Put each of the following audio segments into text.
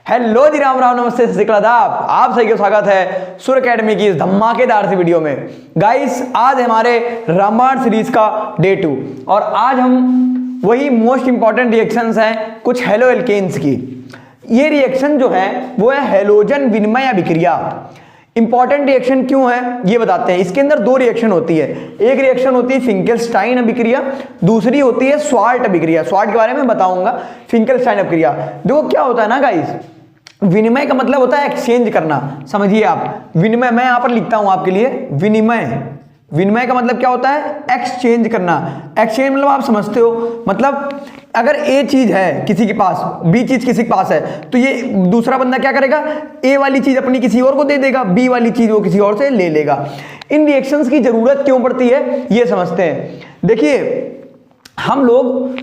Hello जी, राम राम, नमस्ते, सत श्री अकाल, आप सभी का स्वागत है सुर एकेडमी की इस धमाकेदार सी वीडियो में। गाइस, आज हमारे रामायण सीरीज का डे 2 और आज हम वही मोस्ट इंपॉर्टेंट रिएक्शंस हैं कुछ हेलो एल्केन्स की। ये रिएक्शन जो है वो है हैलोजन विनिमय अभिक्रिया। इंपॉर्टेंट रिएक्शन क्यों है ये बताते हैं। इसके अंदर दो रिएक्शन होती है, एक रिएक्शन होती है फिंकेलस्टाइन अभिक्रिया, दूसरी होती है स्वार्ट अभिक्रिया। स्वार्ट के बारे में बताऊंगा, फिंकेलस्टाइन अभिक्रिया। देखो क्या होता है ना गाइस, विनिमय का मतलब होता है एक्सचेंज करना। समझिए आप, विनिमय मैं यहां पर लिखता हूं आपके लिए, विनिमय का मतलब क्या होता है, एक्सचेंज करना। एक्सचेंज मतलब आप समझते हो, मतलब अगर ए चीज है किसी के पास, बी चीज किसी के पास है, तो ये दूसरा बंदा क्या करेगा, ए वाली चीज अपनी किसी और को दे देगा, बी वाली चीज वो किसी और से ले लेगा। इन रिएक्शंस की जरूरत क्यों पड़ती है ये समझते हैं। देखिए, हम लोग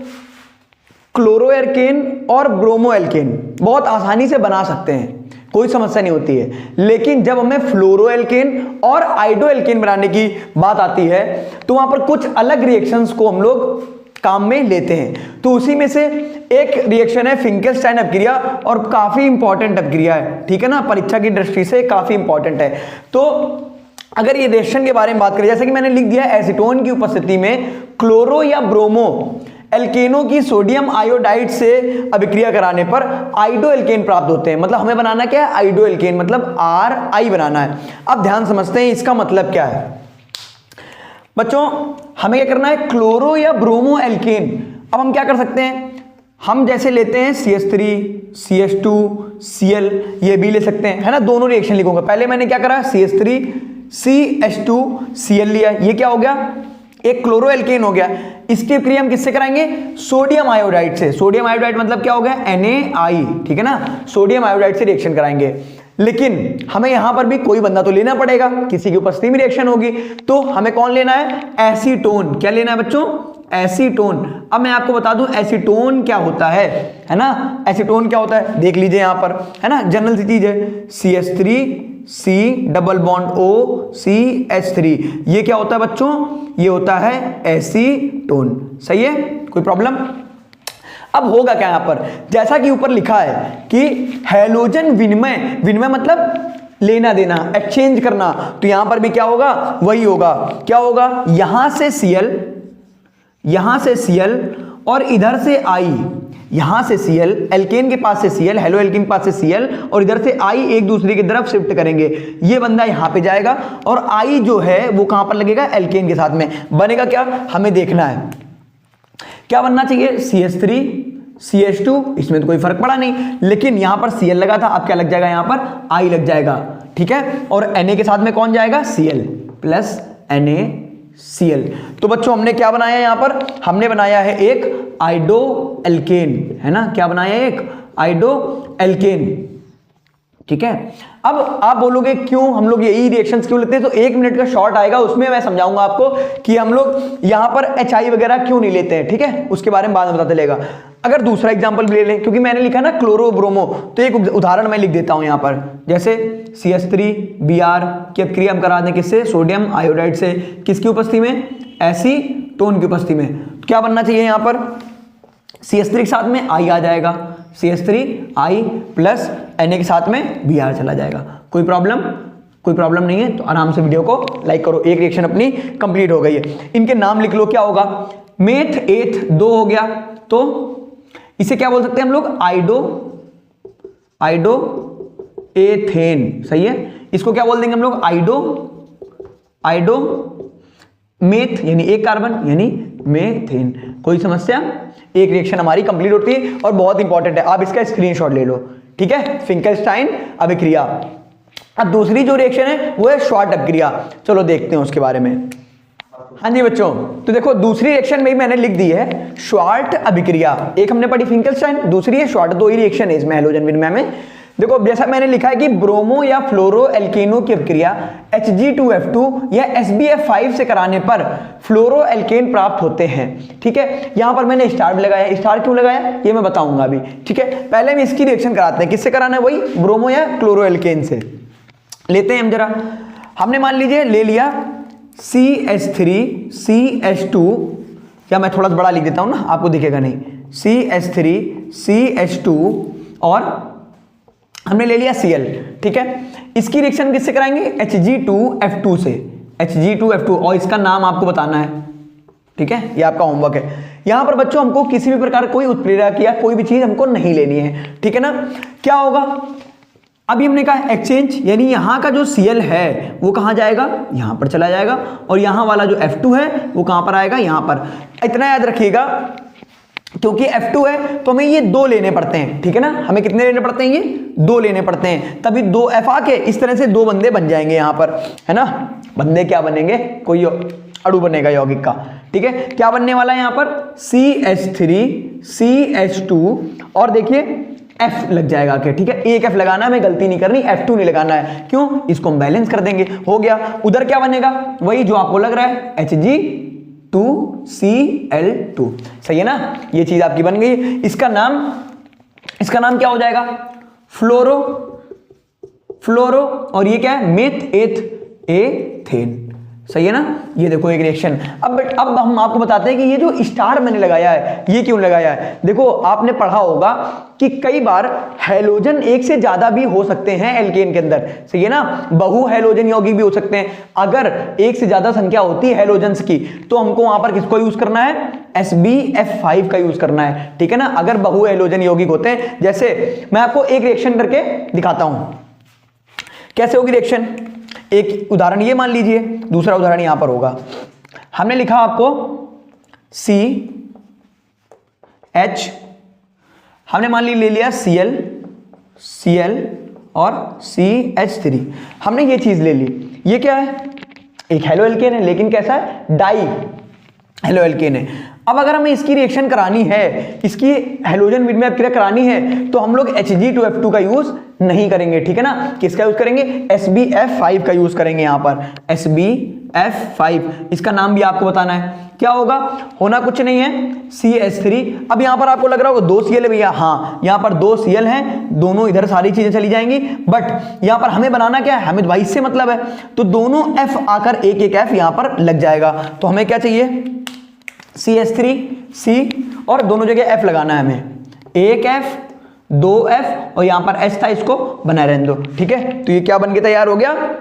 क्लोरो एल्केन और ब्रोमो एल्केन बहुत आसानी से बना सकते हैं, कोई समस्या नहीं होती है। लेकिन जब हमें फ्लोरो एल्केन और आइडो एल्केन बनाने की बात आती है तो वहां पर कुछ अलग रिएक्शंस को हम लोग काम में लेते हैं। तो उसी में से एक रिएक्शन है फिंकेलस्टाइन अभिक्रिया और काफी इंपॉर्टेंट अभिक्रिया है, ठीक है ना, परीक्षा की दृष्टि से काफी इंपॉर्टेंट है। तो अगर ये रिएक्शन के बारे में बात करें, जैसे कि मैंने लिख दिया, एसीटोन की उपस्थिति में क्लोरो या ब्रोमो एल्केनों की सोडियम आयोडाइड से अभिक्रिया कराने पर आइडो एल्केन प्राप्त होते हैं। मतलब हमें बनाना क्या है, आइडो एल्केन, मतलब RI बनाना है। अब ध्यान समझते हैं इसका मतलब क्या है। बच्चों, हमें क्या करना है, क्लोरो या ब्रोमो एल्केन। अब हम क्या कर सकते हैं, हम जैसे लेते हैं CH3 CH2 Cl, ये भी ले सकते हैं, है ना। दोनों रिएक्शन लिखूंगा। पहले मैंने क्या करा, CH3 CH2 Cl लिया, ये क्या हो गया, एक क्लोरो एल्केन हो गया। इसकी क्रिया हम किससे कराएंगे, सोडियम आयोडाइड से। सोडियम आयोडाइड मतलब क्या हो गया, Na, ठीक है ना, सोडियम आयोडाइड से रिएक्शन कराएंगे। लेकिन हमें यहां पर भी कोई बंदा तो लेना पड़ेगा, किसी की उपस्थिति में रिएक्शन होगी, तो हमें कौन लेना है, एसीटोन। क्या लेना है बच्चों, एसीटोन। अब मैं आपको बता दूं एसीटोन क्या होता है ना। एसीटोन क्या होता है देख लीजिए यहां पर, है ना, जनरल सी चीज है, CH3 C double bond O CH3। ये क्या होता है बच्चों, ये होता है एसीटोन। सही है, कोई प्रॉब्लम। अब होगा क्या यहां पर, जैसा कि ऊपर लिखा है कि हैलोजन विनिमय, विनिमय मतलब लेना देना, एक्सचेंज करना, तो यहां पर भी क्या होगा, वही होगा। क्या होगा, यहां से Cl और इधर से I, यहां से Cl, एल्केन के पास से Cl, हेलो एल्केन के पास से Cl और इधर से I एक दूसरे की तरफ शिफ्ट करेंगे। ये बंदा यहां पे जाएगा और I जो है वो कहां पर लगेगा, एल्केन के साथ में। बनेगा क्या, हमें देखना है क्या बनना चाहिए, CH3 CH2, इसमें तो कोई फर्क पड़ा नहीं, लेकिन यहां पर Cl लगा था, अब क्या लग जाएगा, यहां पर I लग जाएगा, ठीक है। और Na के साथ में कौन जाएगा, Cl प्लस NaCl। तो बच्चों हमने क्या बनाया है, यहां पर हमने बनाया है एक आइडो एल्केन, है ना। क्या बनाया है, एक आइडो एल्केन, ठीक है। अब आप बोलोगे क्यों हम लोग यही रिएक्शंस क्यों लेते हैं, तो 1 मिनट का शॉर्ट आएगा, उसमें मैं समझाऊंगा आपको कि हम लोग यहां पर HI वगैरह क्यों नहीं लेते हैं, ठीक है। उसके बारे में बाद में पता चलेगा। अगर दूसरा एग्जांपल भी ले लें, क्योंकि मैंने लिखा ना क्लोरो ब्रोमो, तो एक उदाहरण मैं लिख देता हूं यहां पर, जैसे CH3 Br की अभिक्रिया हम करा दें किससे, सोडियम आयोडाइड से, किसकी उपस्थिति में, एसीटोन की उपस्थिति में। तो क्या बनना चाहिए यहां पर, CH3 के साथ में I आ जाएगा, CH3I प्लस Na के साथ में Br चला जाएगा। कोई प्रॉब्लम नहीं है, तो आराम से वीडियो को लाइक करो। एक रिएक्शन अपनी कंप्लीट हो गई है। इनके नाम लिख लो, क्या होगा, मेथ एथ 2 हो गया, तो इसे क्या बोल सकते हैं हम लोग, आइडो एथेन। सही है, इसको क्या बोल देंगे हम लोग, आइडो मेथ, यानी एक कार्बन, यानी मेथेन। कोई समस्या, एक रिएक्शन हमारी कंप्लीट होती है और बहुत इंपॉर्टेंट है, आप इसका स्क्रीनशॉट ले लो, ठीक है। फिंकेलस्टाइन अभिक्रिया। अब दूसरी जो रिएक्शन है वो है स्वार्ट अभिक्रिया। चलो देखते हैं उसके बारे में। हाँ जी बच्चों, तो देखो दूसरी रिएक्शन में मैंने लिख दी है स्वार्ट अभिक्रिया। एक हमने पढ़ी फिंकेलस्टाइन, दूसरी है स्वार्ट, दो ही रिएक्शन है इसमें हैलोजन विनिमय में। देखो जैसा मैंने लिखा है कि ब्रोमो या फ्लोरो एल्केनो की अभिक्रिया Hg2F2 या SbF5 से कराने पर फ्लोरो एल्केन प्राप्त होते हैं, ठीक है। यहां पर मैंने स्टार भी लगाया, स्टार क्यों लगाया ये मैं बताऊंगा अभी, ठीक है। पहले हम इसकी रिएक्शन कराते हैं, किससे कराना है, वही ब्रोमो या क्लोरो एल्केन से। लेते हैं हम जरा, हमने मान लीजिए ले लिया CH3 CH2, या मैं थोड़ा बड़ा लिख देता हूं ना, आपको दिखेगा नहीं, CH3 CH2 और हमने ले लिया Cl, ठीक है। इसकी रिएक्शन किससे कराएंगे? Hg2F2 से, Hg2F2, और इसका नाम आपको बताना है, ठीक है, ये आपका होमवर्क है। यहां पर बच्चों हमको किसी भी प्रकार कोई उत्प्रेरक या कोई भी चीज हमको नहीं लेनी है, ठीक है ना। क्या होगा, अभी हमने कहा एक्सचेंज, यानी यहां का जो Cl है वो कहां जाएगा? यहां पर चला जाएगा, और यहां वाला जो F2 है वो कहां पर आएगा? यहां पर। इतना याद रखिएगा, क्योंकि F2 है तो हमें ये 2 लेने पड़ते हैं, ठीक है ना। हमें कितने लेने पड़ते हैं? ये 2 लेने पड़ते हैं, तभी 2F आके इस तरह से 2 बंदे बन जाएंगे यहां पर, है ना। बंदे क्या बनेंगे? कोई अणु बनेगा यौगिक का, ठीक है। क्या बनने वाला है यहां पर? CH3 CH2, और देखिए F लग जाएगा आके, ठीक है। एक F लगाना है, हमें गलती नहीं करनी, F2 नहीं लगाना है। क्यों? इसको हम बैलेंस कर देंगे, हो गया। उधर क्या बनेगा? वही जो आपको लग रहा है, Hg2Cl2, सही है ना। ये चीज आपकी बन गई। इसका नाम क्या हो जाएगा? फ्लोरो, और ये क्या है? मेथ एथेन, सही है ना। ये देखो एक रिएक्शन। अब हम आपको बताते हैं कि ये जो स्टार मैंने लगाया है ये क्यों लगाया है। देखो आपने पढ़ा होगा कि कई बार हैलोजन एक से ज्यादा भी हो सकते हैं एल्केन के अंदर, सही है ना। बहु हैलोजन यौगिक भी हो सकते हैं। अगर एक से ज्यादा संख्या होती है हैलोजन्स की तो हमको वहां पर किसको यूज करना है? SbF5 का यूज करना है, ठीक है ना। अगर बहु हैलोजन यौगिक होते हैं, जैसे मैं आपको एक रिएक्शन करके दिखाता हूं कैसे होगी रिएक्शन। एक उदाहरण ये मान लीजिए, दूसरा उदाहरण यहां पर होगा। हमने लिखा आपको CH, हमने मान ली ले लिया Cl और CH3, हमने ये चीज ले ली। ये क्या है? एक हेलो एल्केन है, लेकिन कैसा है? डाई हेलो एल्केन है। अब अगर हमें इसकी रिएक्शन करानी है, इसकी हैलोजन मिडमैप क्रिया करानी है, तो हम लोग Hg2F2 का यूज नहीं करेंगे, ठीक है ना। किसका यूज करेंगे? SbF5 का यूज करेंगे यहां पर, SbF5। इसका नाम भी आपको बताना है। क्या होगा? होना कुछ नहीं है, CH3। अब यहां पर आपको लग रहा होगा 2 Cl है भैया, हाँ यहां पर 2 Cl हैं, दोनों इधर सारी चीजें चली जाएंगी, बट यहां पर हमें बनाना क्या है? हमें 22 से मतलब है, तो दोनों F आकर एक F यहां पर लग जाएगा। तो हमें क्या चाहिए? CH3 C, और दोनों जगह F लगाना है हमें, एक F 2F, और यहां पर S था, इसको बनाए रहने दो, ठीक है। तो ये क्या बन के तैयार हो गया?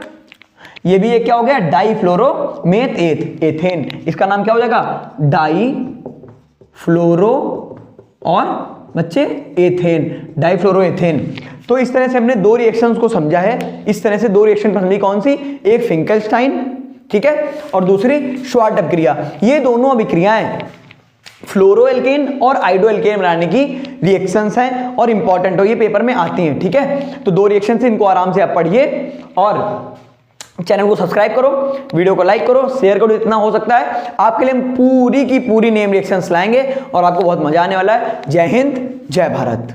ये भी एक क्या हो गया? डाईफ्लोरोमेथ एथेन। इसका नाम क्या हो जाएगा? डाईफ्लोरो और बच्चे एथेन, डाईफ्लोरोएथेन। तो इस तरह से हमने 2 रिएक्शंस को समझा है। इस तरह से 2 रिएक्शन समझी, कौन सी? एक फिंकलस्टाइन, ठीक है, और दूसरी श्वार्ट अभिक्रिया। ये दोनों अभिक्रियाएं फ्लोरोएल्केन और आइडोएल्केन बनाने की रिएक्शंस हैं और इंपॉर्टेंट हो, ये पेपर में आती हैं, ठीक है। तो 2 रिएक्शन से इनको आराम से आप पढ़िए, और चैनल को सब्सक्राइब करो, वीडियो को लाइक करो, शेयर करो जितना हो सकता है। आपके लिए हम पूरी की पूरी नेम रिएक्शंस लाएंगे और आपको बहुत मजा आने वाला है। जय हिंद, जय भारत।